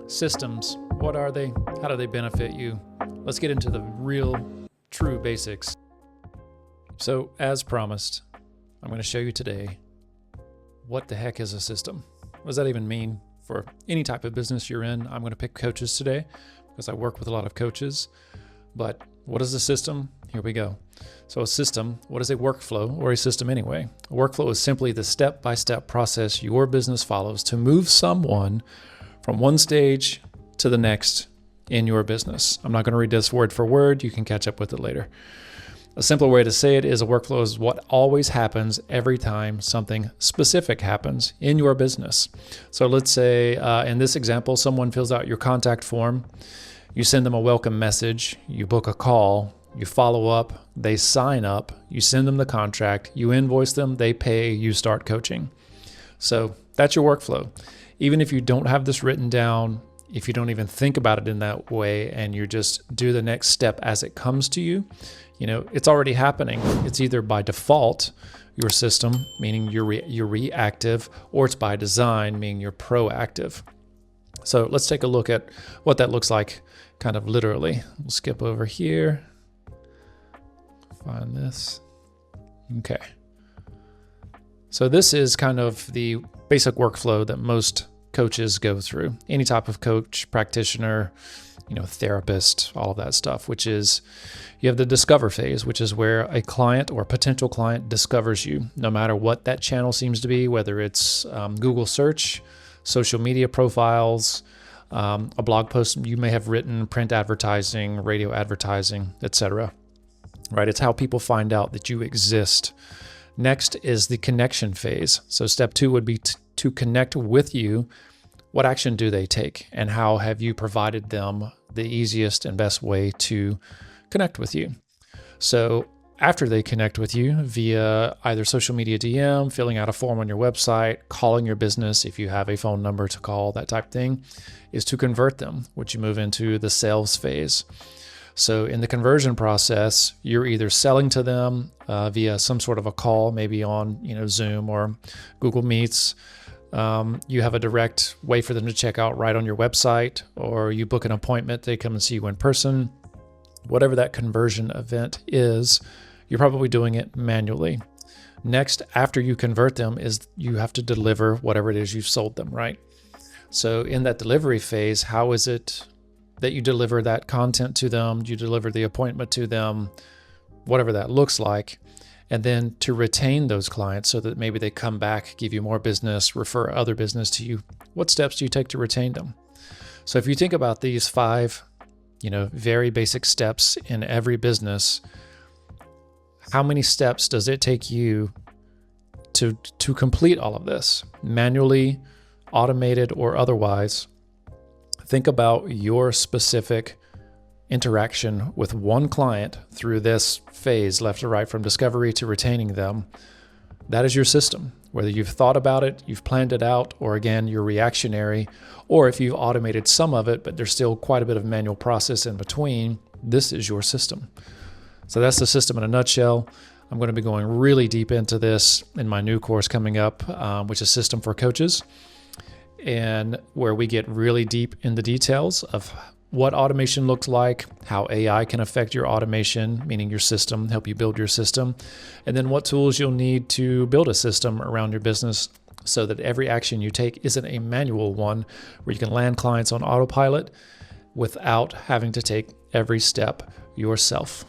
Systems, what are they? How do they benefit you? Let's get into the real, true basics. So, as promised, I'm going to show you today what the heck is a system. What does that even mean for any type of business you're in? I'm going to pick coaches today because I work with a lot of coaches. But what is a system? Here we go. So a system, what is a workflow or a system anyway? A workflow is simply the step-by-step process your business follows to move someone from one stage to the next in your business. I'm not going to read this word for word. You can catch up with it later. A simpler way to say it is a workflow is what always happens every time something specific happens in your business. So let's say in this example, someone fills out your contact form. You send them a welcome message. You book a call. You follow up. They sign up. You send them the contract. You invoice them. They pay. You start coaching. So that's your workflow. Even if you don't have this written down, if you don't even think about it in that way and you just do the next step as it comes to you, it's already happening. It's either by default, your system, meaning you're reactive, or it's by design, meaning you're proactive. So let's take a look at what that looks like kind of literally. We'll skip over here. Find this. Okay. So this is kind of the basic workflow that most coaches go through. Any type of coach, practitioner, therapist, all of that stuff, which is you have the discover phase, which is where a client or potential client discovers you, no matter what that channel seems to be, whether it's Google search, social media profiles, a blog post you may have written, print advertising, radio advertising, etc. Right? It's how people find out that you exist. Next is the connection phase. So step 2 would be to connect with you. What action do they take? And how have you provided them the easiest and best way to connect with you? So after they connect with you via either social media DM, filling out a form on your website, calling your business if you have a phone number to call, that type of thing, is to convert them, which you move into the sales phase. So in the conversion process, you're either selling to them via some sort of a call, maybe on Zoom or Google Meets. You have a direct way for them to check out right on your website, or you book an appointment, they come and see you in person. Whatever that conversion event is, you're probably doing it manually. Next, after you convert them, is you have to deliver whatever it is you've sold them, right? So in that delivery phase, how is it that you deliver that content to them, you deliver the appointment to them, whatever that looks like, and then to retain those clients so that maybe they come back, give you more business, refer other business to you. What steps do you take to retain them? So if you think about these 5, very basic steps in every business, how many steps does it take you to complete all of this, manually, automated, or otherwise? Think about your specific interaction with one client through this phase, left to right, from discovery to retaining them. That is your system. Whether you've thought about it, you've planned it out, or again, you're reactionary, or if you've automated some of it, but there's still quite a bit of manual process in between, this is your system. So that's the system in a nutshell. I'm going to be going really deep into this in my new course coming up, which is System for Coaches, and where we get really deep in the details of what automation looks like, how AI can affect your automation, meaning your system, help you build your system, and then what tools you'll need to build a system around your business so that every action you take isn't a manual one where you can land clients on autopilot without having to take every step yourself.